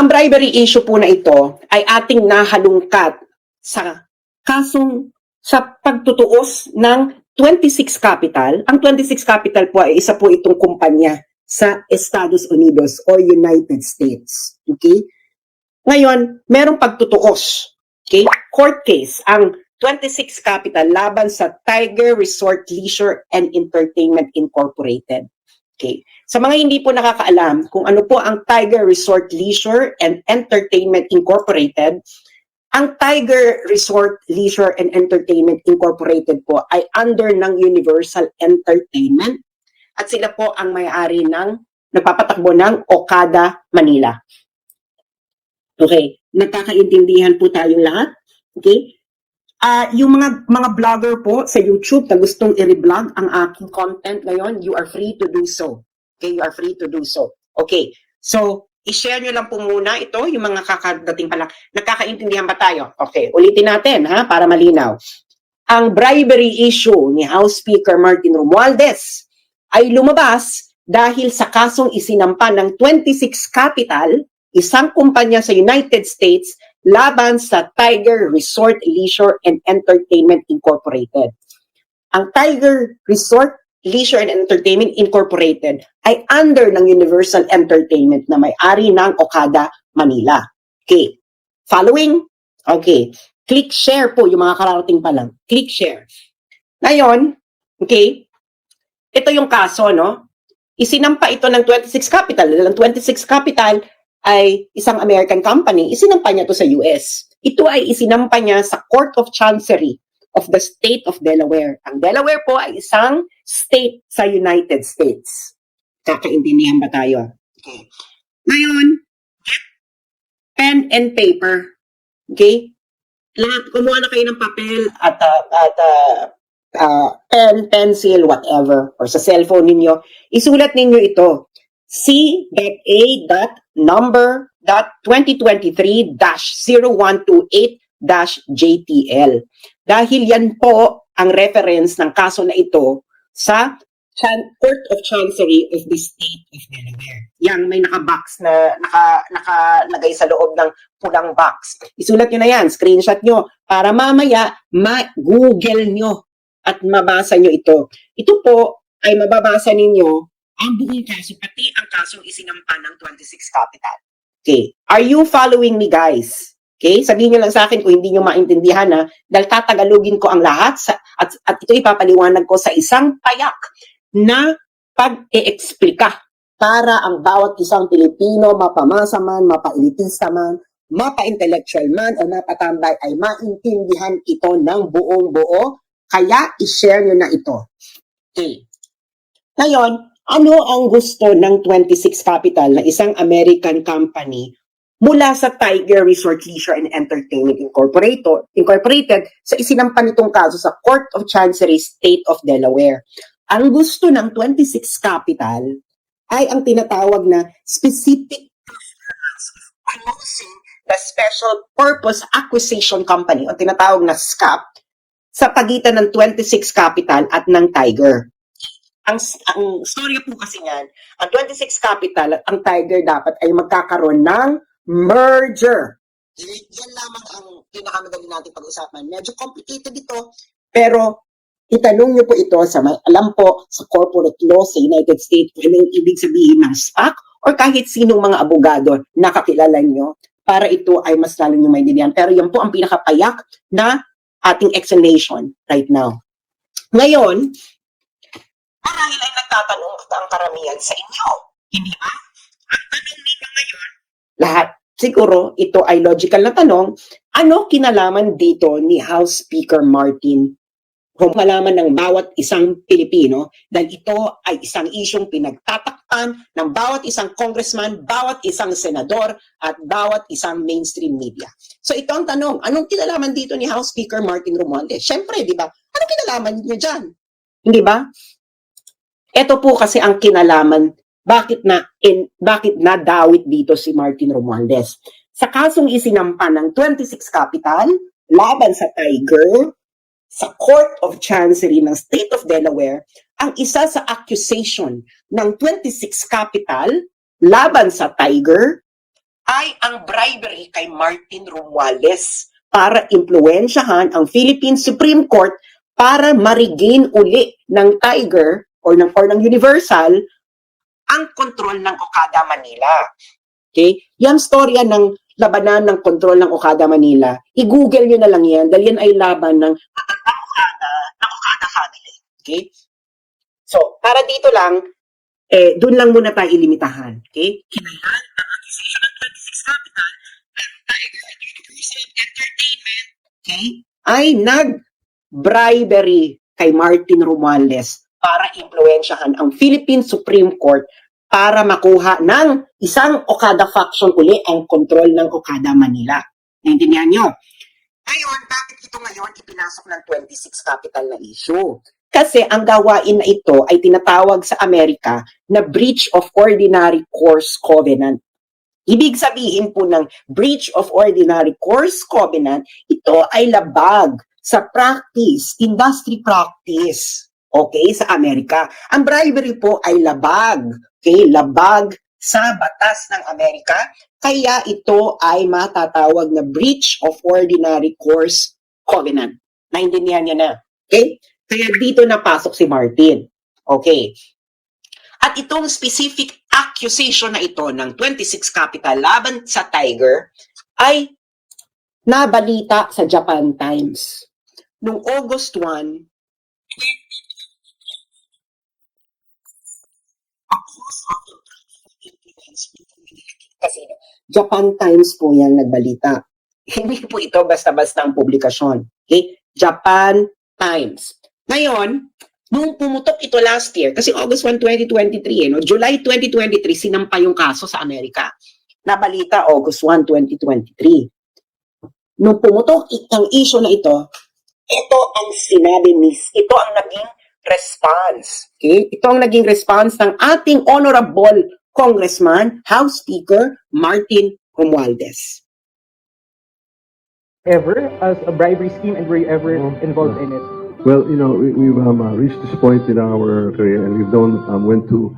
Ang bribery issue po na ito ay ating nahalungkat sa sa pagtutuos ng 26 Capital. Ang 26 Capital po ay isa po itong kumpanya sa Estados Unidos or United States. Okay? Ngayon, merong pagtutuos. Okay? Court case ang 26 Capital laban sa Tiger Resort Leisure and Entertainment Incorporated. Okay. Sa mga hindi po nakakaalam kung ano po ang Tiger Resort Leisure and Entertainment Incorporated, ang Tiger Resort Leisure and Entertainment Incorporated po ay under ng Universal Entertainment at sila po ang may-ari ng nagpapatakbo ng Okada, Manila. Okay, nagkakaintindihan po tayong lahat. Okay? Yung mga vlogger po sa YouTube na gustong i-reblog ang aking content ngayon, you are free to do so. Okay, you are free to do so. Okay, so i-share nyo lang po muna ito, yung mga kakadating pa lang. Nagkakaintindihan ba tayo? Okay, ulitin natin ha, para malinaw. Ang bribery issue ni House Speaker Martin Romualdez ay lumabas dahil sa kasong isinampa ng 26 Capital, isang kumpanya sa United States, laban sa Tiger Resort Leisure and Entertainment Incorporated. Ang Tiger Resort Leisure and Entertainment Incorporated ay under ng Universal Entertainment na may-ari ng Okada, Manila. Okay. Following? Okay. Click share po yung mga kararating pa lang. Click share. Ngayon, okay, ito yung kaso, no? Isinampa ito ng 26 Capital. Ang 26 Capital ay isang American company, isinampa niya to sa US. Ito ay isinampa niya sa Court of Chancery of the State of Delaware. Ang Delaware po ay isang state sa United States. Kakaintindihan ba tayo? Okay. Ngayon, pen and paper. Okay? Lahat, kumuha na kayo ng papel at pen, pencil, whatever, or sa cellphone ninyo. Isulat ninyo ito. C.A.number.2023-0128-JTL. Dahil yan po ang reference ng kaso na ito sa Court of Chancery of the State of Delaware. Yan, may naka-box na nakalagay sa loob ng pulang box. Isulat nyo na yan, screenshot nyo, para mamaya ma-google nyo at mabasa nyo ito. Ito po ay mababasa ninyo ang buong kaso, pati ang kasong isinampa ng 26 Capital. Okay. Are you following me, guys? Okay? Sabihin nyo lang sa akin kung hindi nyo maintindihan, ha? Dahil tatagalogin ko ang lahat at ito ipapaliwanag ko sa isang payak na pag-e-explika para ang bawat isang Pilipino, mapamasa man, mapa-elitista man, mapa-intellectual man, o mapatambay ay maintindihan ito ng buong buo. Kaya, i-share nyo na ito. Okay. Ngayon, ano ang gusto ng 26 Capital na isang American company mula sa Tiger Resort Leisure and Entertainment Incorporated sa isinampa nitong kaso sa Court of Chancery State of Delaware? Ang gusto ng 26 Capital ay ang tinatawag na Specific Announcing the Special Purpose Acquisition Company o tinatawag na SCAP sa pagitan ng 26 Capital at ng Tiger. Ang storya po kasi niyan, ang 26 Capital at ang Tiger dapat ay magkakaroon ng merger. Yan lamang ang pinakamadali natin pag-usapan. Medyo complicated ito, pero itanong niyo po ito sa may alam po sa corporate law sa United States kung anong ibig sabihin ng SPAC or kahit sinong mga abogado na kakilala niyo para ito ay mas lalo niyo maintindihan. Pero yan po ang pinakapayak na ating explanation right now. Ngayon, marahil ay nagtatanong ang karamihan sa inyo. Hindi ba? Ang tanong ninyo ngayon, lahat, siguro ito ay logical na tanong, ano kinalaman dito ni House Speaker Martin? Kung malaman ng bawat isang Pilipino dahil ito ay isang isyong pinagtatakpan ng bawat isang congressman, bawat isang senador, at bawat isang mainstream media. So ito ang tanong, anong kinalaman dito ni House Speaker Martin Romualdez? Siyempre, di ba? Anong kinalaman niyo dyan? Hindi ba? Ito po kasi ang kinalaman, bakit na dawit dito si Martin Romualdez. Sa kasong isinampa ng 26 Capital, laban sa Tiger, sa Court of Chancery ng State of Delaware, ang isa sa accusation ng 26 Capital, laban sa Tiger, ay ang bribery kay Martin Romualdez para impluwensyahan ang Philippine Supreme Court para ma-regain uli ng Tiger or ng Universal ang kontrol ng Okada Manila. Okay? Yung storya ng labanan ng kontrol ng Okada Manila, i-google nyo na lang yan dahil yan ay laban ng Okada family. Okay? So, para dito lang, doon lang muna tayo ilimitahan. Okay? Kinailan ang accusation ng 26 Capital at Tiger Universal Entertainment, okay, ay nag-bribery kay Martin Romualdez para impluwensyahan ang Philippine Supreme Court para makuha ng isang Okada faction uli ang kontrol ng Okada Manila. Naintindihan nyo? Ngayon, bakit ito ngayon ipinasok ng 26 Capital na issue? Kasi ang gawain na ito ay tinatawag sa Amerika na breach of ordinary course covenant. Ibig sabihin po ng breach of ordinary course covenant, ito ay labag sa practice, industry practice, okay, sa Amerika. Ang bribery po ay labag, okay, labag sa batas ng Amerika, kaya ito ay matatawag na breach of ordinary course covenant. Naintindihan niya na, okay? Kaya dito napasok si Martin. Okay. At itong specific accusation na ito ng 26 Capital laban sa Tiger ay nabalita sa Japan Times. Noong August 1, kasi Japan Times po yan nagbalita. Hindi po ito basta-basta ang publikasyon. Okay? Japan Times. Ngayon, nung pumutok ito last year, kasi August 1, 2023, July 2023, sinampa yung kaso sa Amerika. Nabalita August 1, 2023. Nung pumutok ang issue na ito ang sinabi ito ang naging response. Okay? Ito ang naging response ng ating Honorable Congressman, House Speaker, Martin Romualdez. Ever as a bribery scheme, and were you ever involved in it? Well, we've reached this point in our career, and we've known when to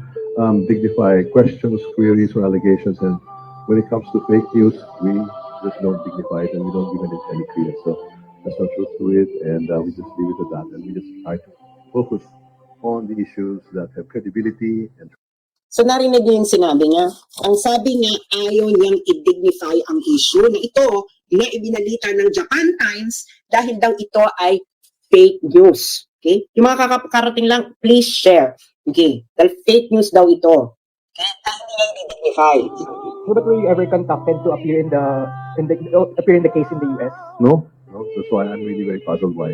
dignify questions, queries, or allegations. And when it comes to fake news, we just don't dignify it, and we don't give it any credence. So there's no truth to it, and we just leave it at that. And we just try to focus on the issues that have credibility and. So narinig niyo yung sinabi niya. Ang sabi niya, ayaw niyang i-dignify ang issue na ito na ibinalita ng Japan Times dahil daw ito ay fake news. Okay? Yung mga karating lang, please share. Okay? Dahil fake news daw ito. Kaya hindi niya i-dignify. But were you ever contacted to appear in the case in the US? No, that's why I'm really very puzzled why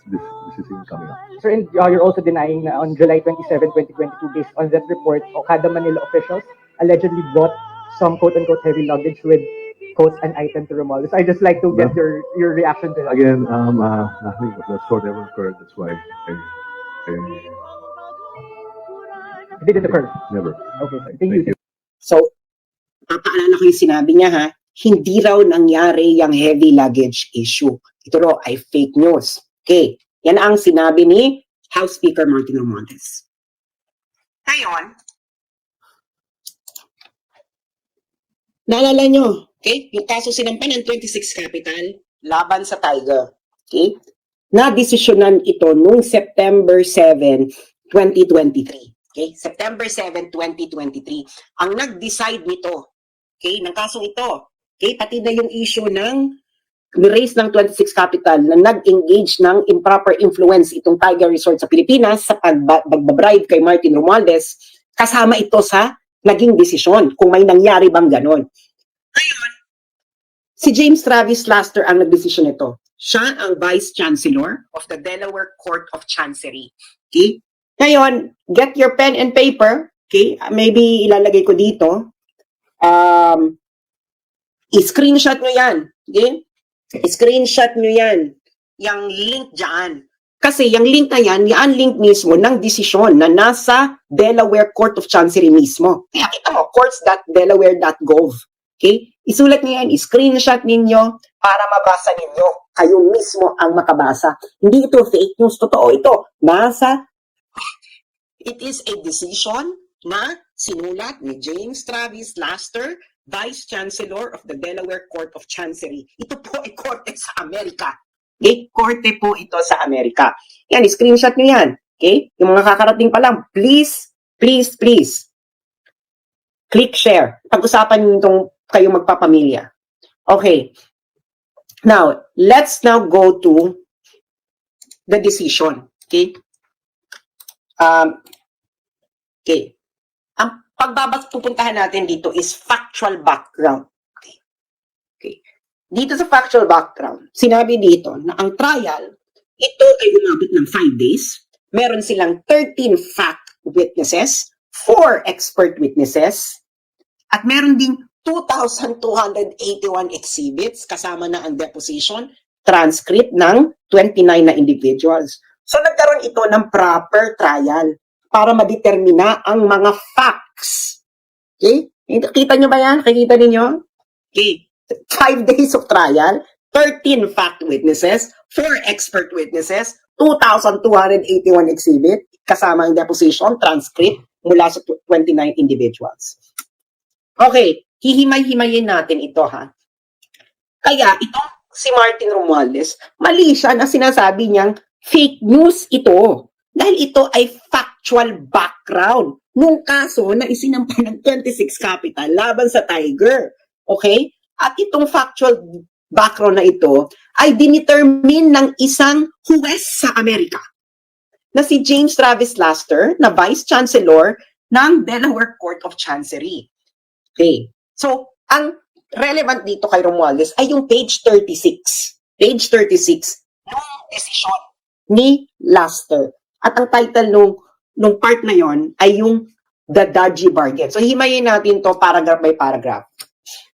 this is even coming up. Sir, and you're also denying na on July 27, 2022, based on that report, Okada Manila officials allegedly brought some quote-unquote heavy luggage with quotes an item to Romualdez. I just like to get your reaction to that. Again, nothing of that sort ever occurred. That's why It didn't occur. never. Okay, sir. Thank you. So, papaalala ko yung sinabi niya ha, hindi raw nangyari yung heavy luggage issue. Ito raw ay fake news. Okay, yan ang sinabi ni House Speaker Martin Romualdez. Ngayon, naalala nyo, okay, yung kaso sinampan ng 26 Capital laban sa Tiger. Okay, na-desisyonan ito noong September 7, 2023. Okay, September 7, 2023. Ang nag-decide nito, okay, ng kasong ito, okay, pati na yung issue ng raise ng 26 Capital na nag-engage ng improper influence itong Tiger Resort sa Pilipinas sa pagbabribe kay Martin Romualdez, kasama ito sa naging desisyon kung may nangyari bang ganon. Ngayon, si James Travis Laster ang nagdesisyon nito. Siya ang Vice Chancellor of the Delaware Court of Chancery. Okay? Ngayon, get your pen and paper. Okay? Maybe ilalagay ko dito. I-screenshot nyo yan. Okay? I-screenshot nyo yan. Yung link dyan. Kasi yung link na yan, yung link mismo ng desisyon na nasa Delaware Court of Chancery mismo. Kaya kita mo, courts.delaware.gov. Okay? Isulat nyo yan, i-screenshot ninyo para mabasa ninyo. Kayo mismo ang makabasa. Hindi ito fake news, totoo ito. It is a decision na sinulat ni James Travis Laster Vice Chancellor of the Delaware Court of Chancery. Ito po ay korte sa Amerika. Okay? Korte po ito sa Amerika. Yan, screenshot nyo yan. Okay? Yung mga kakarating pa lang, please, please, please. Click share. Pag-usapan nyo itong kayo magpapamilya. Okay. Now, let's now go to the decision. Okay? Okay. Ang pupuntahan natin dito is factual background. Okay. Okay. Dito sa factual background, sinabi dito na ang trial, ito ay umabot ng 5 days. Meron silang 13 fact witnesses, 4 expert witnesses, at meron ding 2,281 exhibits kasama na ang deposition, transcript ng 29 na individuals. So nagkaroon ito ng proper trial para madetermina ang mga facts. Okay? Kita nyo ba yan? Nakikita ninyo? Okay. 5 days of trial, 13 fact witnesses, 4 expert witnesses, 2,281 exhibit kasama ang deposition, transcript mula sa 29 individuals. Okay, hihimay-himayin natin ito ha. Kaya ito si Martin Romualdez, mali siya na sinasabi niyang fake news ito. Dahil ito ay factual background nung kaso na isinampa ng 26 Capital laban sa Tiger. Okay? At itong factual background na ito ay dinetermine ng isang huwes sa Amerika na si James Travis Laster na Vice Chancellor ng Delaware Court of Chancery. Okay. So, ang relevant dito kay Romualdez ay yung page 36. Page 36 ng desisyon ni Laster. At ang title nung part na yon ay yung The Dodgy Bargain. So, himayin natin to paragraph by paragraph.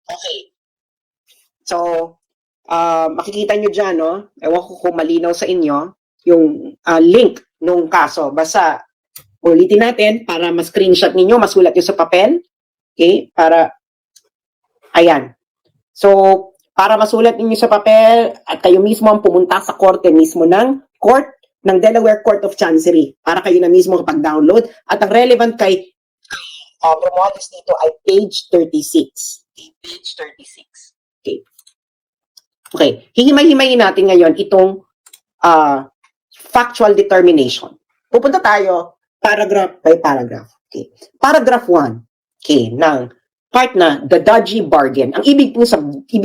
Okay. So, makikita nyo dyan, no? Ewan ko kung malinaw sa inyo yung link nung kaso. Basta, ulitin natin para ma-screenshot ninyo, masulat nyo sa papel. Okay? Para, ayan. So, para masulat ninyo sa papel at kayo mismo ang pumunta sa korte mismo ng court ng Delaware Court of Chancery para kayo na mismo kapag-download. At ang relevant kay Romualdez dito ay page 36. Okay, page 36. Okay. Okay. Hihimay-himayin natin ngayon itong factual determination. Pupunta tayo paragraph by paragraph. Okay. Paragraph 1. Okay, ng part na the dodgy bargain. Ang ibig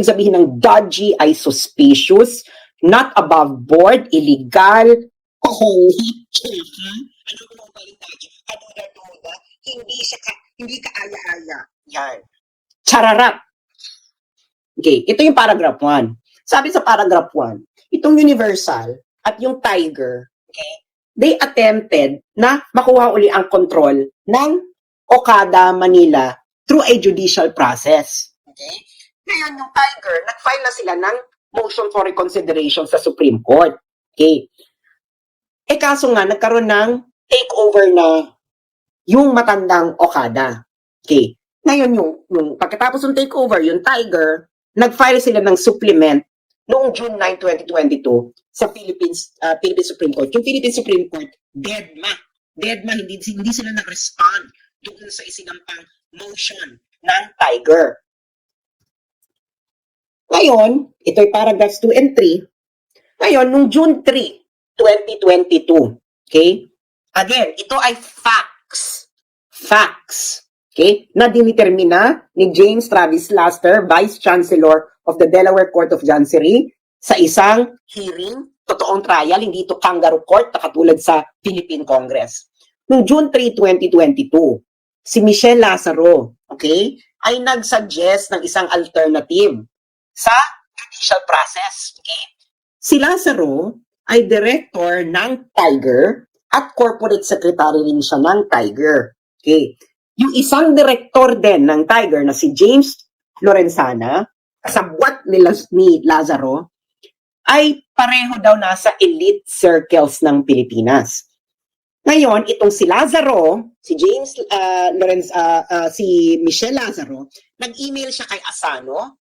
sabihin ng dodgy ay suspicious, not above board, illegal, hindi kaaya-aya. Yan. Chararap. Okay, ito yung paragraph 1. Sabi sa paragraph 1, itong Universal at yung Tiger, okay, they attempted na makuha uli ang control ng Okada, Manila through a judicial process. Okay? Ngayon, yung Tiger, nag-file na sila ng motion for reconsideration sa Supreme Court. Okay? Kaso nga, nagkaroon ng takeover na yung matandang Okada. Okay? Ngayon, yung pagkatapos ng takeover, yung Tiger, nag-file sila ng supplement noong June 9, 2022 sa Philippine Supreme Court. Yung Philippine Supreme Court, deadma, hindi sila nag-respond doon sa isinampang motion ng Tiger. Ngayon, ito ay paragraphs 2 and 3. Ngayon, nung June 3, 2022, okay? Again, ito ay facts. Facts. Okay? Na dinitermina ni James Travis Laster, Vice Chancellor of the Delaware Court of Chancery, sa isang hearing, totoong trial, hindi ito kangaroo court na katulad sa Philippine Congress. Noong June 3, 2022, si Michelle Lazaro, okay, ay nag-suggest ng isang alternative sa judicial process. Okay? Si Lazaro ay director ng Tiger at corporate secretary rin siya ng Tiger. Okay? Yung isang director din ng Tiger na si James Lorenzana, kasabwat ni Lazaro, ay pareho daw nasa elite circles ng Pilipinas. Ngayon, itong si Lazaro, si Michelle Lazaro, nag-email siya kay Asano,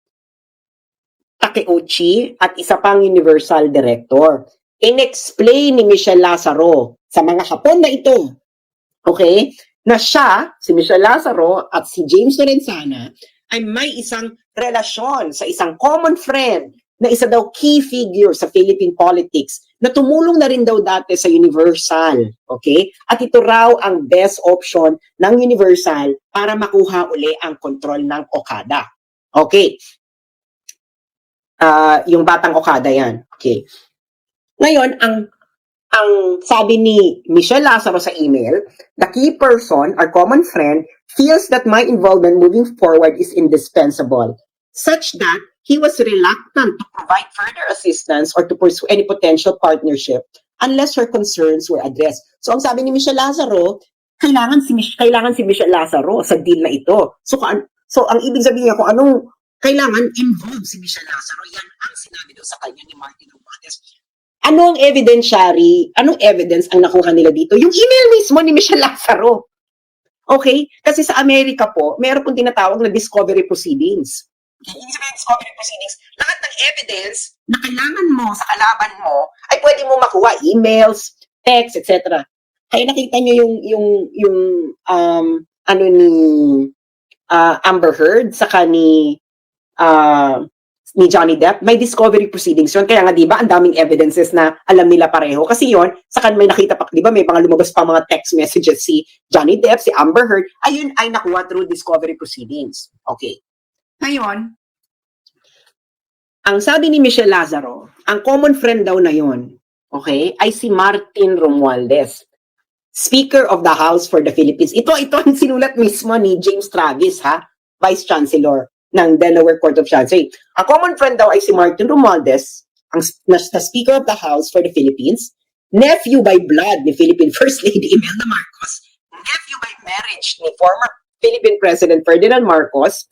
Takeuchi, at isa pang Universal Director. In-explain ni Michelle Lazaro sa mga Hapon na ito, okay, na siya, si Michelle Lazaro at si James Lorenzana, ay may isang relasyon sa isang common friend na isa daw key figure sa Philippine politics na tumulong na rin daw dati sa Universal. Okay? At ito raw ang best option ng Universal para makuha uli ang kontrol ng Okada. Okay. Yung batang Okada yan. Okay. Ngayon, ang sabi ni Michelle Lazaro sa email, the key person, our common friend, feels that my involvement moving forward is indispensable, such that he was reluctant to provide further assistance or to pursue any potential partnership unless her concerns were addressed. So, ang sabi ni Michelle Lazaro, kailangan si Michelle Lazaro sa deal na ito. So, ang ibig sabihin niya kung anong kailangan involved si Michelle Lazaro, yan ang sinabi daw sa kanya ni Martin Romualdez. Anong evidence ang nakuha nila dito? Yung email mismo ni Michelle Lazaro. Okay? Kasi sa Amerika po, meron pong tinatawag na discovery proceedings. Ibig sabihin discovery proceedings, lahat ng evidence na kailangan mo sa kalaban mo ay pwede mo makuha, emails, text, etc. Kaya nakita niyo yung ni Amber Heard saka ni Johnny Depp, may discovery proceedings yun. Kaya nga, di ba, ang daming evidences na alam nila pareho. Kasi yun, saka may nakita pa, di ba, may mga lumabas pa mga text messages si Johnny Depp, si Amber Heard, ayun ay nakuha through discovery proceedings. Okay. Ngayon, ang sabi ni Michelle Lazaro, ang common friend daw na yun, okay, ay si Martin Romualdez, Speaker of the House for the Philippines. Ito ang sinulat mismo ni James Travis, Vice Chancellor ng Delaware Court of Chancery. Ang common friend daw ay si Martin Romualdez, ang Speaker of the House for the Philippines, nephew by blood ni Philippine First Lady Imelda Marcos, nephew by marriage ni former Philippine President Ferdinand Marcos,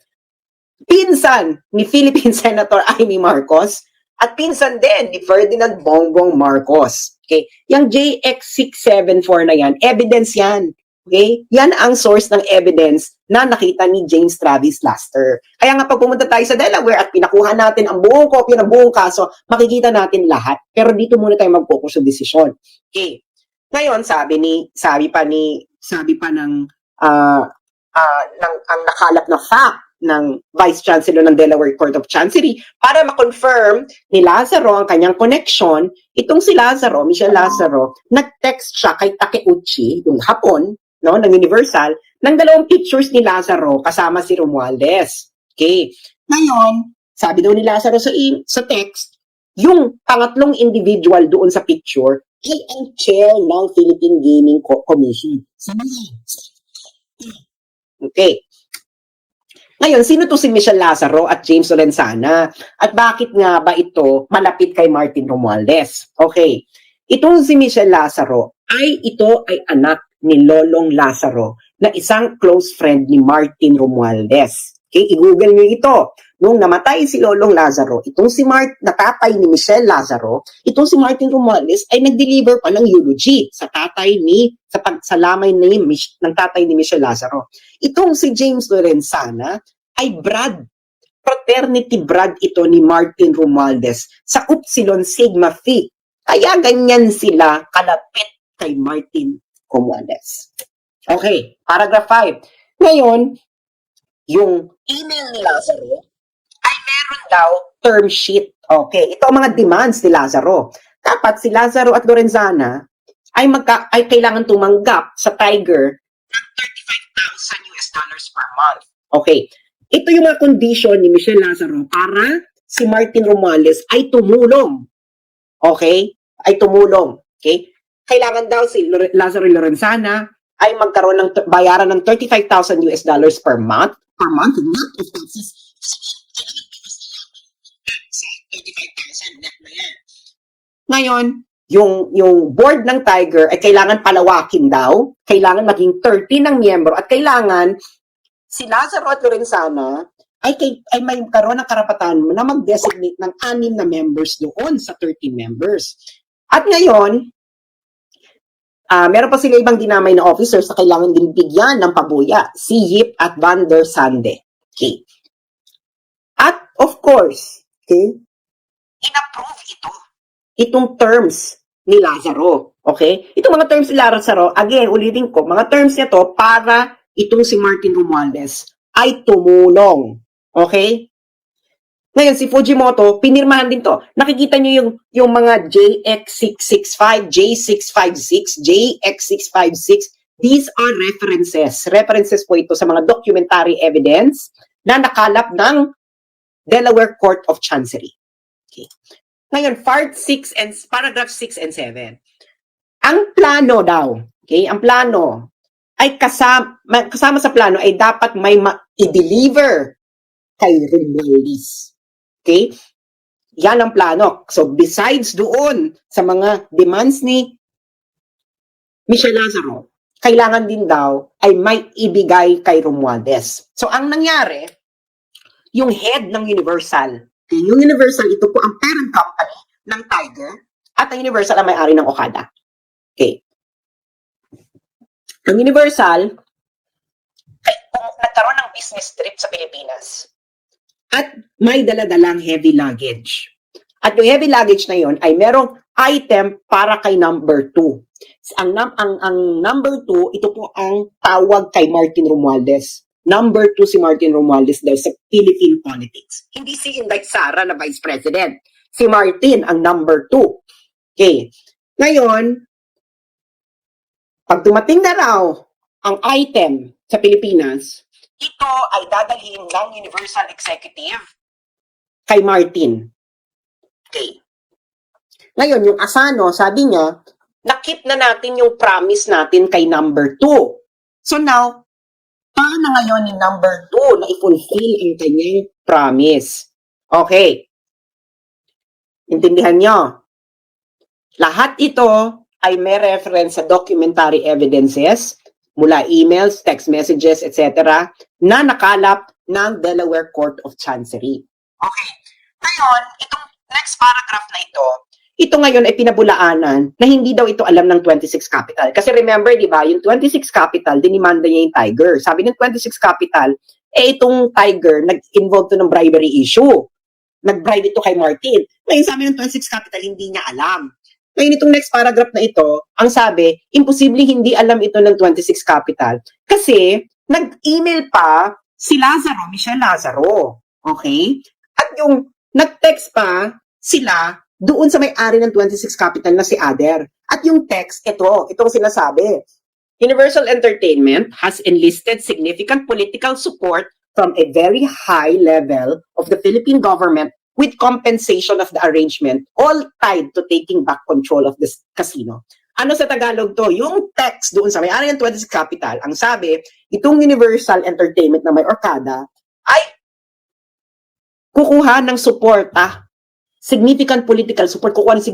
pinsan ni Philippine Senator Amy Marcos, at pinsan din ni Ferdinand Bongbong Marcos. Okay? Yung JX674 na yan, evidence yan. Okay? Yan ang source ng evidence na nakita ni James Travis Laster. Kaya nga pag pumunta tayo sa Delaware at pinakuha natin ang buong kopya ng buong kaso, makikita natin lahat. Pero dito muna tayo mag-focus sa desisyon. Okay. Ngayon, sabi pa ng ang nakalap na fact ng Vice Chancellor ng Delaware Court of Chancery para ma-confirm ni Lazaro ang kanyang connection, itong si Lazaro, Michelle Lazaro, nag-text siya kay Takeuchi, yung Hapon, no, ng Universal, ng dalawang pictures ni Lazaro kasama si Romualdez. Okay. Ngayon, sabi daw ni Lazaro sa text, yung pangatlong individual doon sa picture ay ang chair ng Philippine Gaming Commission. Okay. Ngayon, sino to si Michelle Lazaro at James Lorenzana? At bakit nga ba ito malapit kay Martin Romualdez? Okay. Itong si Michelle Lazaro ito ay anak ni Lolong Lazaro na isang close friend ni Martin Romualdez. Okay, i-google niyo ito. Nung namatay si Lolong Lazaro, itong si tatay ni Michelle Lazaro, itong si Martin Romualdez ay nag-deliver pa ng eulogy sa pagsalamay ng tatay ni Michelle Lazaro. Itong si James Lorenzana ay fraternity brad ito ni Martin Romualdez sa Upsilon Sigma Phi. Kaya ganyan sila kalapit kay Martin Romualdez. Okay, paragraph 5. Ngayon, yung email ni Lazaro ay meron daw term sheet. Okay, ito ang mga demands ni Lazaro. Dapat si Lazaro at Lorenzana ay kailangan tumanggap sa Tiger ng $35,000 per month. Okay, ito yung mga condition ni Michelle Lazaro para si Martin Romualdez ay tumulong. Okay, ay tumulong. Okay, kailangan daw si Lazaro Lorenzana ay magkaroon ng bayaran ng $35,000 per month, net of taxes. 35,000 net na yan. Ngayon, yung board ng Tiger ay kailangan palawakin daw, kailangan maging 30 ng miyembro, at kailangan si Lazaro at Lorenzana ay may karoon ng karapatan na mag-designate ng 6 na members doon sa 30 members. At ngayon, meron pa sila ibang dinamay na officers na kailangan din bigyan ng pabuya, si Yip at Van der Sande. Okay. At of course, okay, in-approve itong terms ni Lazaro. Okay? Itong mga terms ni Lazaro, again, ulitin ko, mga terms nito para itong si Martin Romualdez ay tumulong. Okay? Ngayon, si Fujimoto, pinirmahan din to. Nakikita nyo yung mga JX665, J656, JX656. These are references. References po ito sa mga documentary evidence na nakalap ng Delaware Court of Chancery. Okay. Ngayon, paragraph 6 and 7. Ang plano daw, okay, ang plano ay kasama sa plano ay dapat may i-deliver kay Romualdez. Okay? Yan ang plano. So, besides doon sa mga demands ni Michelle Lazaro, kailangan din daw ay may ibigay kay Romualdez. So, ang nangyari, yung head ng Universal, okay, yung Universal, ito po ang parent company ng Tiger, at ang Universal ang may-ari ng Okada. Okay. Ang Universal, nagkaroon ng business trip sa Pilipinas. At may daladalang heavy luggage. At yung heavy luggage na yon ay merong item para kay number 2. Ang number 2, ito po ang tawag kay Martin Romualdez. Number 2 si Martin Romualdez daw sa Philippine politics. Hindi si Inday Sara na Vice President. Si Martin ang number 2. Okay. Ngayon, pag dumating na raw ang item sa Pilipinas, ito ay dadalhin ng Universal Executive kay Martin. Okay. Ngayon, yung Asano, sabi niya, nakip na natin yung promise natin kay number 2. So now, paano ngayon ni number 2 na i-fulfill ang kanyang promise? Okay. Intindihan nyo? Lahat ito ay may reference sa documentary evidences mula emails, text messages, etc. na nakalap ng Delaware Court of Chancery. Okay. Ngayon, itong next paragraph na ito ngayon ay pinabulaanan na hindi daw ito alam ng 26 Capital. Kasi remember, di ba, yung 26 Capital, dinimanda niya yung Tiger. Sabi ng 26 Capital, itong Tiger, nag-involve to ng bribery issue. Nag-bribe ito kay Martin. Ngayon, sabi ng 26 Capital, hindi niya alam. Ngayon, itong next paragraph na ito, ang sabi, imposible hindi alam ito ng 26 Capital. Kasi, nag-email pa si Lazaro, Michelle Lazaro. Okay? At yung nag-text pa sila doon sa may-ari ng 26 Capital na si Ader. At yung text, itong sinasabi. Universal Entertainment has enlisted significant political support from a very high level of the Philippine government with compensation of the arrangement, all tied to taking back control of this casino. Ano sa Tagalog to? Yung text doon sa may-ari ng 26 Capital, ang sabi, itong Universal Entertainment na may Okada, ay kukuha ng suporta, significant political support, kukuha ng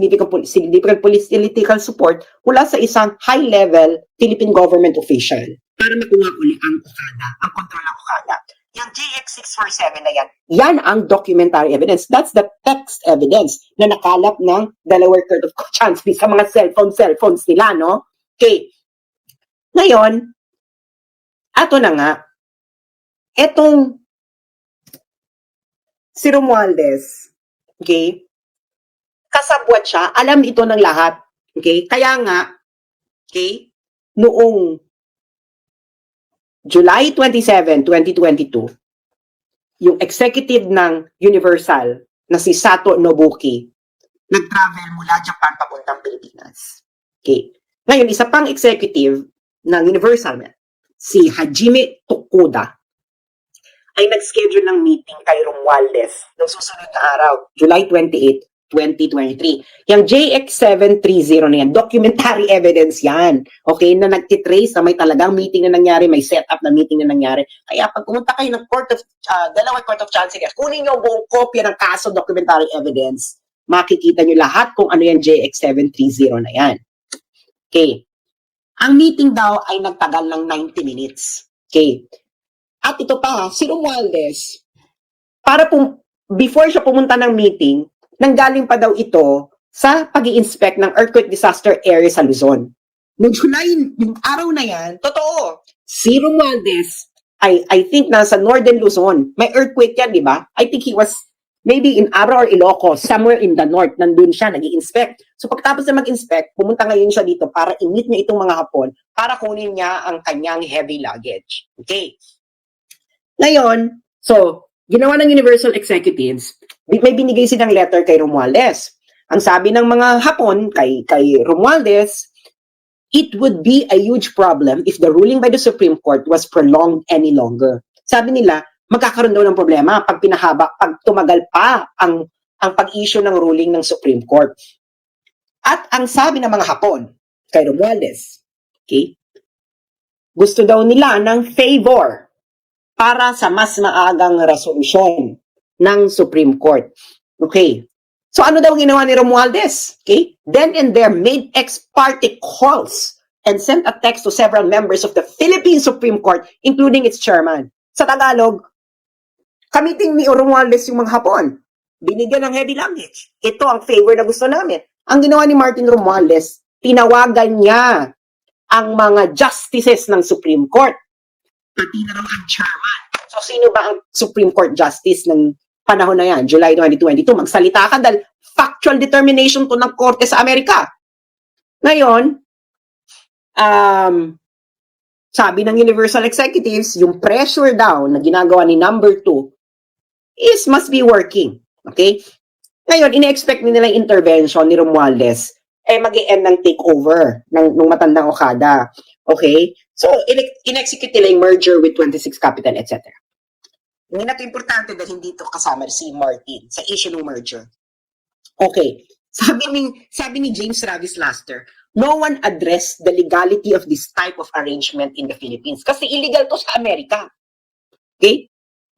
significant political support mula sa isang high-level Philippine government official para makuha uli ang Okada, ang kontrol ng Okada. Yung JX647 na yan ang documentary evidence. That's the text evidence na nakalap ng Delaware Court of Chancery sa mga cellphones nila, no? Okay. Ngayon, ato na nga, etong si Romualdez, okay, kasabwat siya, alam ito ng lahat, okay? Kaya nga, okay, noong July 27, 2022, yung executive ng Universal na si Sato Nobuki, nag-travel mula Japan papuntang Pilipinas. Okay. Ngayon, isa pang executive ng Universal, si Hajime Tokuda, ay nag-schedule ng meeting kay Romualdez noong susunod na araw, July 28, 2023. Yung JX730 na yan, documentary evidence yan. Okay, na nagtitrace na may talagang meeting na nangyari, may setup na meeting na nangyari. Kaya pag pumunta kayo ng Delaware Court of Chancery, kunin nyo buong kopya ng kaso documentary evidence, makikita nyo lahat kung ano yung JX730 na yan. Okay. Ang meeting daw ay nagtagal ng 90 minutes. Okay. At ito pa, si Romualdez, before siya pumunta ng meeting, nanggaling pa daw ito sa pag-i-inspect ng earthquake disaster area sa Luzon. Noong July, yung araw na yan, totoo, si Romualdez, I think nasa Northern Luzon, may earthquake yan, di ba? I think he was maybe in Abra or Ilocos, somewhere in the north, nandun siya, nag-i-inspect. So pagtapos na mag-inspect, pumunta ngayon siya dito para i-meet niya itong mga Hapon para kunin niya ang kanyang heavy luggage. Okay. Ngayon, so, ginawa ng Universal Executives, may binigay silang letter kay Romualdez. Ang sabi ng mga Hapon kay Romualdez, it would be a huge problem if the ruling by the Supreme Court was prolonged any longer. Sabi nila, magkakaroon daw ng problema pag pinahaba, pag tumagal pa ang pag-issue ng ruling ng Supreme Court. At ang sabi ng mga Hapon kay Romualdez, okay, gusto daw nila ng favor para sa mas maagang resolusyon ng Supreme Court. Okay. So ano daw ginawa ni Romualdez? Okay? Then and there made ex parte calls and sent a text to several members of the Philippine Supreme Court, including its chairman. Sa Tagalog, kamiting ni Romualdez yung mga Hapon. Binigyan ng heavy luggage. Ito ang favor na gusto namin. Ang ginawa ni Martin Romualdez, tinawagan niya ang mga justices ng Supreme Court. Pati na raw ang chairman. So sino ba ang Supreme Court justice ng panahon na yan, July 2022, magsalita ka dahil factual determination to ng korte sa Amerika. Ngayon, sabi ng Universal Executives, yung pressure daw na ginagawa ni number 2 must be working. Okay? Ngayon, ine-expect nila yung intervention ni Romualdez mag-i-end ng takeover ng matandang Okada. Okay? So, in-execute nila yung merger with 26 Capital, etc. Hindi na ito importante dahil hindi ito kasama si Martin sa issue ng merger. Okay. Sabi ni James Travis Laster, no one addressed the legality of this type of arrangement in the Philippines. Kasi illegal to sa Amerika. Okay?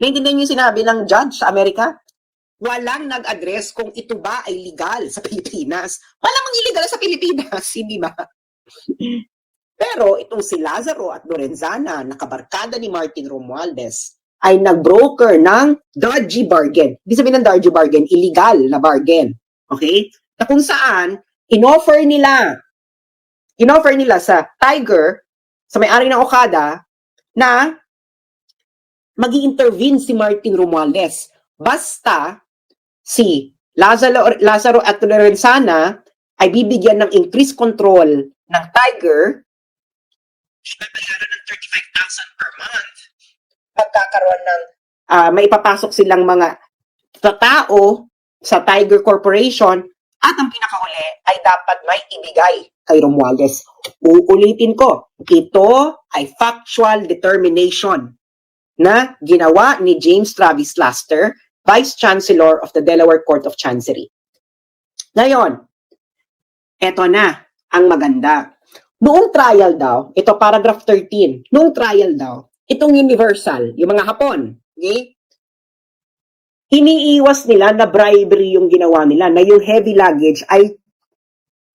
Naintindihan niyo yung sinabi ng judge sa Amerika? Walang nag-address kung ito ba ay legal sa Pilipinas. Walang illegal sa Pilipinas, hindi ba? Pero itong si Lazaro at Lorenzana, nakabarkada ni Martin Romualdez, ay nag-broker ng dodgy bargain. Ibig sabihin ng dodgy bargain, illegal na bargain. Okay? Na kung saan, in-offer nila sa Tiger, sa may-ari ng Okada, na mag-i-intervene si Martin Romualdez. Basta si Lazaro at Lorenzana ay bibigyan ng increased control ng Tiger, babayaran ng 35,000 per month, magkakaroon ng maipapasok silang mga tao sa Tiger Corporation at ang pinakahuli ay dapat may ibigay kay Romualdez. Uulitin ko, ito ay factual determination na ginawa ni James Travis Laster, Vice Chancellor of the Delaware Court of Chancery. Ngayon, eto na ang maganda. Noong trial daw, ito paragraph 13, noong trial daw, itong Universal, yung mga Hapon, okay? Iniiwas nila na bribery yung ginawa nila, na yung heavy luggage ay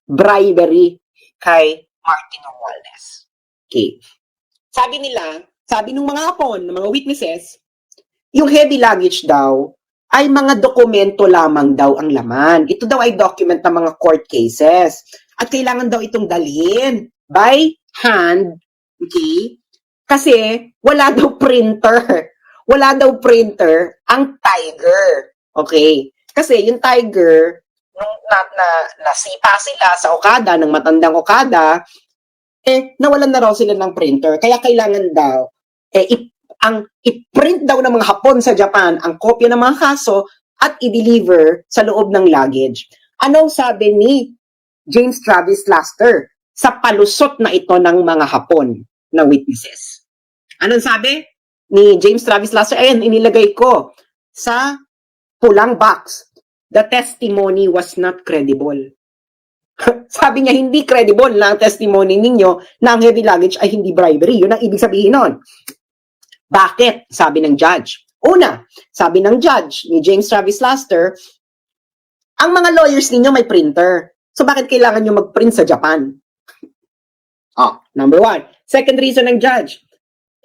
bribery kay Martin Romualdez. Okay. Sabi ng mga Hapon, ng mga witnesses, yung heavy luggage daw ay mga dokumento lamang daw ang laman. Ito daw ay document ng mga court cases. At kailangan daw itong dalhin by hand, okay? Kasi wala daw printer. Wala daw printer ang Tiger. Okay? Kasi yung Tiger, nung nasipa sila sa Okada, ng matandang Okada, nawalan na raw sila ng printer. Kaya kailangan daw, i-print daw ng mga Hapon sa Japan ang kopya ng mga kaso at i-deliver sa loob ng luggage. Anong sabi ni James Travis Laster sa palusot na ito ng mga Hapon na witnesses? Anong sabi ni James Travis Laster? Ayan, inilagay ko sa pulang box. The testimony was not credible. Sabi niya, hindi credible na ang testimony ninyo na ang heavy luggage ay hindi bribery. Yun ang ibig sabihin nun. Bakit? Sabi ng judge. Una, sabi ng judge ni James Travis Laster, ang mga lawyers ninyo may printer. So bakit kailangan nyo mag-print sa Japan? Number one. Second reason ng judge,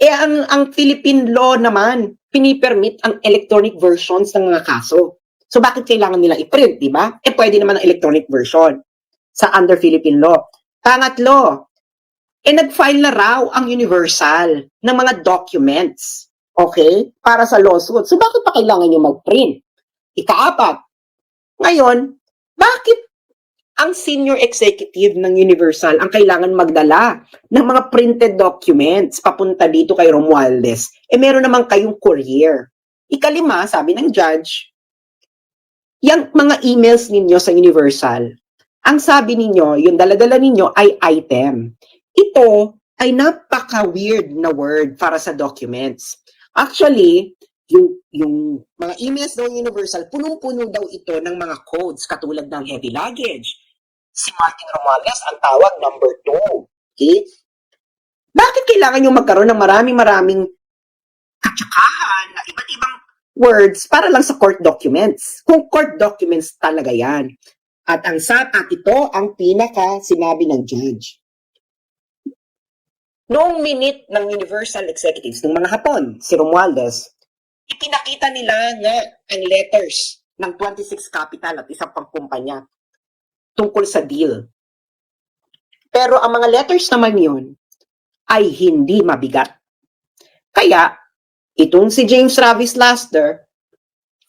ang Philippine law naman, pinipermit ang electronic versions ng mga kaso. So bakit kailangan nila i-print, di ba? Pwede naman ang electronic version sa under Philippine law. Pangatlo, nag-file na raw ang Universal ng mga documents, okay, para sa lawsuit. So bakit pa kailangan nyo mag-print? Ikaapat, ngayon, bakit ang senior executive ng Universal ang kailangan magdala ng mga printed documents papunta dito kay Romualdez? Meron naman kayong courier. Ikalima, sabi ng judge, yung mga emails ninyo sa Universal, ang sabi ninyo, yung daladala ninyo ay item. Ito ay napaka-weird na word para sa documents. Actually, yung mga emails ng Universal, punong-puno daw ito ng mga codes katulad ng heavy luggage. Si Martin Romualdez ang tawag number 2. Okay? Bakit kailangan nyo magkaroon ng maraming katsakahan na iba't ibang words para lang sa court documents? Kung court documents talaga yan. At ito ang pinaka sinabi ng judge. Noong minute ng Universal Executives, ng mga Hapon, si Romualdez, ipinakita nila nga ang letters ng 26 Capital at isang pang kumpanya tungkol sa deal. Pero ang mga letters naman yun ay hindi mabigat. Kaya, itong si James Travis Laster,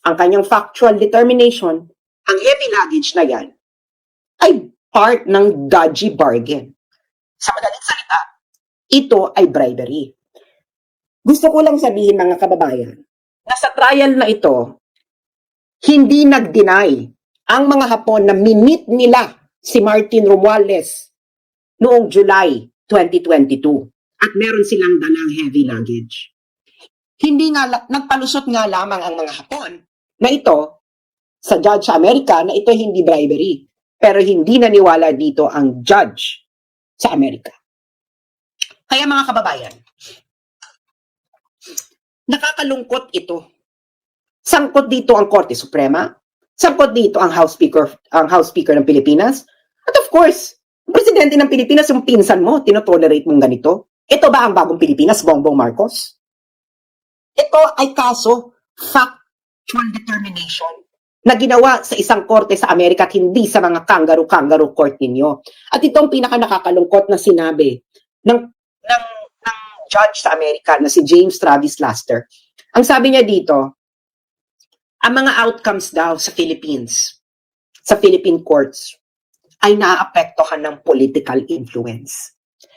ang kanyang factual determination, ang heavy luggage na yan, ay part ng dodgy bargain. Sa madaling salita, ito ay bribery. Gusto ko lang sabihin mga kababayan, na sa trial na ito, hindi nag-deny ang mga Hapon na minit nila si Martin Romualdez noong July 2022 at meron silang dalang heavy luggage. Hindi nga, nagpalusot nga lamang ang mga Hapon na ito sa judge sa Amerika na ito hindi bribery. Pero hindi naniwala dito ang judge sa Amerika. Kaya mga kababayan, nakakalungkot ito. Sangkot dito ang Korte Suprema, sangkot dito ang House Speaker ng Pilipinas, at of course, ang Presidente ng Pilipinas, yung pinsan mo, tinotolerate mong ganito. Ito ba ang bagong Pilipinas, Bongbong Marcos? Ito ay kaso, factual determination, na ginawa sa isang korte sa Amerika at hindi sa mga kangaroo court ninyo. At ito ang pinaka nakakalungkot na sinabi ng judge sa Amerika na si James Travis Laster. Ang sabi niya dito, ang mga outcomes daw sa Philippines, sa Philippine courts, ay naaapektuhan ng political influence.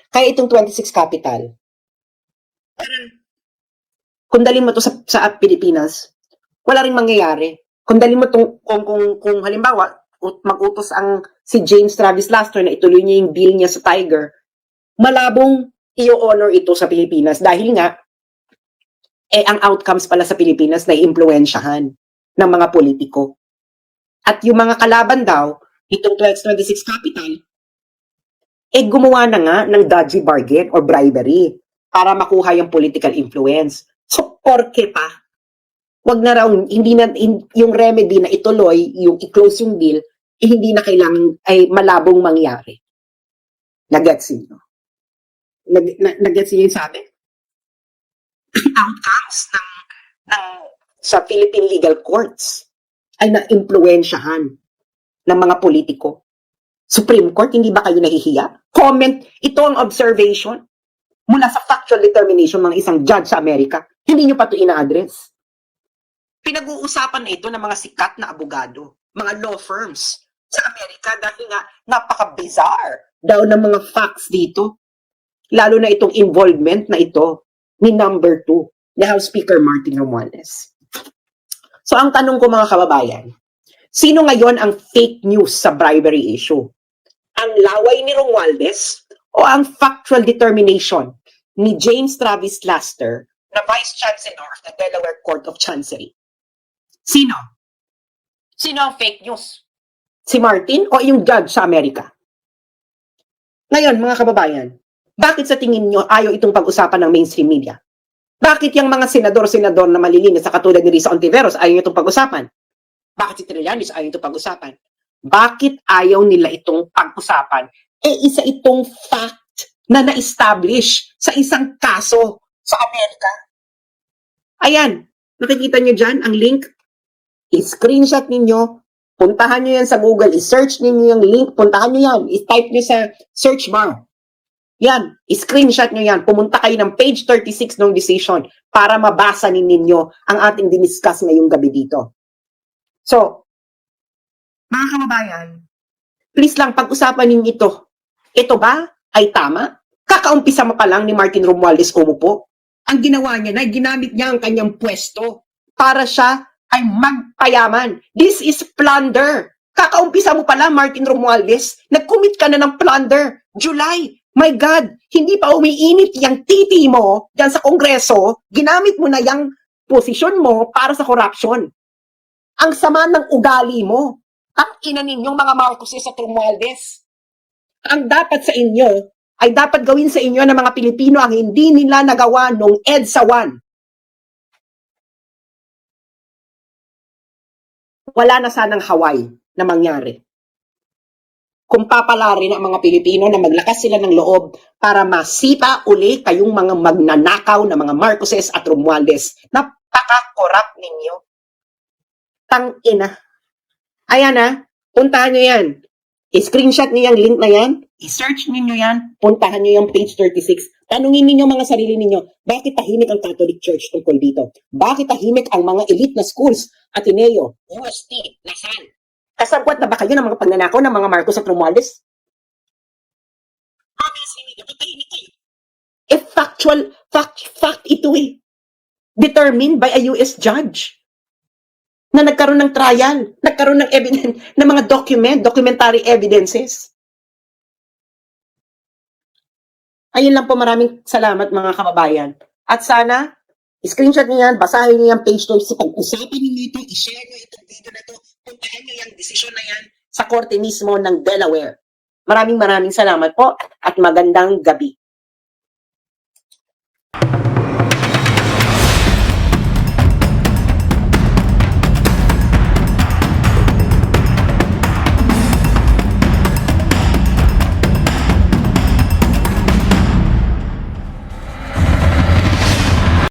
Kaya itong 26 Capital, kung dalhin mo to sa Pilipinas, wala ring mangyayari. Kung dalhin mo kung halimbawa, mag-utos si James Travis Laster na ituloy niya yung deal niya sa Tiger, malabong i-honor ito sa Pilipinas dahil nga, ang outcomes pala sa Pilipinas na i-impluensyahan ng mga politiko. At yung mga kalaban daw, itong 26 Capital, gumawa na nga ng dodgy bargain or bribery para makuha yung political influence. So, porke pa? Wag na raw, yung remedy na ituloy, yung i-close yung deal, hindi na kailangan, ay malabong mangyari. Nag-gets niyo? Nag-gets niyo yung sabi? Outcomes sa Philippine legal courts ay na-impluensyahan ng mga politiko. Supreme Court, hindi ba kayo nahihiya? Comment, ito ang observation mula sa factual determination ng isang judge sa Amerika. Hindi nyo pa ito ina-address. Pinag-uusapan na ito ng mga sikat na abogado, mga law firms sa Amerika dahil nga napaka-bizarre daw ng mga facts dito. Lalo na itong involvement na ito ni number 2, ni House Speaker Martin Romualdez. So ang tanong ko mga kababayan, sino ngayon ang fake news sa bribery issue? Ang laway ni Romualdez o ang factual determination ni James Travis Laster na Vice Chancellor of the Delaware Court of Chancery? Sino? Sino ang fake news? Si Martin o yung judge sa Amerika? Ngayon, mga kababayan, bakit sa tingin nyo ayaw itong pag-usapan ng mainstream media? Bakit yung mga senador na malilinis sa katulad ni Risa Ontiveros ayaw itong pag-usapan? Bakit si Trillanes ayaw itong pag-usapan? Bakit ayaw nila itong pag-usapan? Isa itong fact na na-establish sa isang kaso sa Amerika. Ayan, nakikita nyo dyan ang link. I-screenshot ninyo, puntahan nyo yan sa Google, i-search ninyo yung link, puntahan nyo yan, i-type nyo sa search bar. Yan, i-screenshot nyo yan, pumunta kayo ng page 36 ng decision para mabasa ninyo ang ating diniscuss ngayong gabi dito. So, mga kababayan, please lang pag-usapan ninyo ito. Ito ba ay tama? Kakaumpisa mo pa lang ni Martin Romualdez umupo. Ang ginawa niya na ginamit niya ang kanyang pwesto para siya ay magpayaman. This is plunder. Kakaumpisa mo pala, Martin Romualdez, nag-commit ka na ng plunder. July, my God, hindi pa umiinit yung titi mo dyan sa Kongreso, ginamit mo na yung posisyon mo para sa corruption. Ang sama ng ugali mo. Ang ina ninyong mga Marcoses at Romualdez. Ang dapat sa inyo, ay dapat gawin sa inyo ng mga Pilipino ang hindi nila nagawa nung EDSA 1. Wala na sanang Hawaii na mangyari. Kung papalarin ang mga Pilipino na maglakas sila ng loob para masipa uli kayong mga magnanakaw na mga Marcoses at Romualdez. Napaka-corrupt ninyo. Tang-ina. Ayan puntahan nyo yan. I-screenshot nyo yung link na yan, i-search ninyo yan, puntahan nyo yung page 36. Tanungin ninyo mga sarili ninyo, bakit tahimik ang Catholic Church tungkol dito? Bakit tahimik ang mga elite na schools, Ateneo, UST, Lasal? Kasabwat na ba kayo ng mga pagnanakaw ng mga Marcos at Romualdez? Obviously, dapat tahimik kayo. Fact ito determined by a US judge na nagkaroon ng trial, nagkaroon ng evidence, ng mga documentary evidences. Ayun lang po, maraming salamat mga kababayan. At sana, screenshot niyo yan, basahin niyo yan, page 2, pag-usapan niyo ito, i-share niyo itong video na ito, puntahan niyo yung desisyon na yan sa korte mismo ng Delaware. Maraming salamat po at magandang gabi.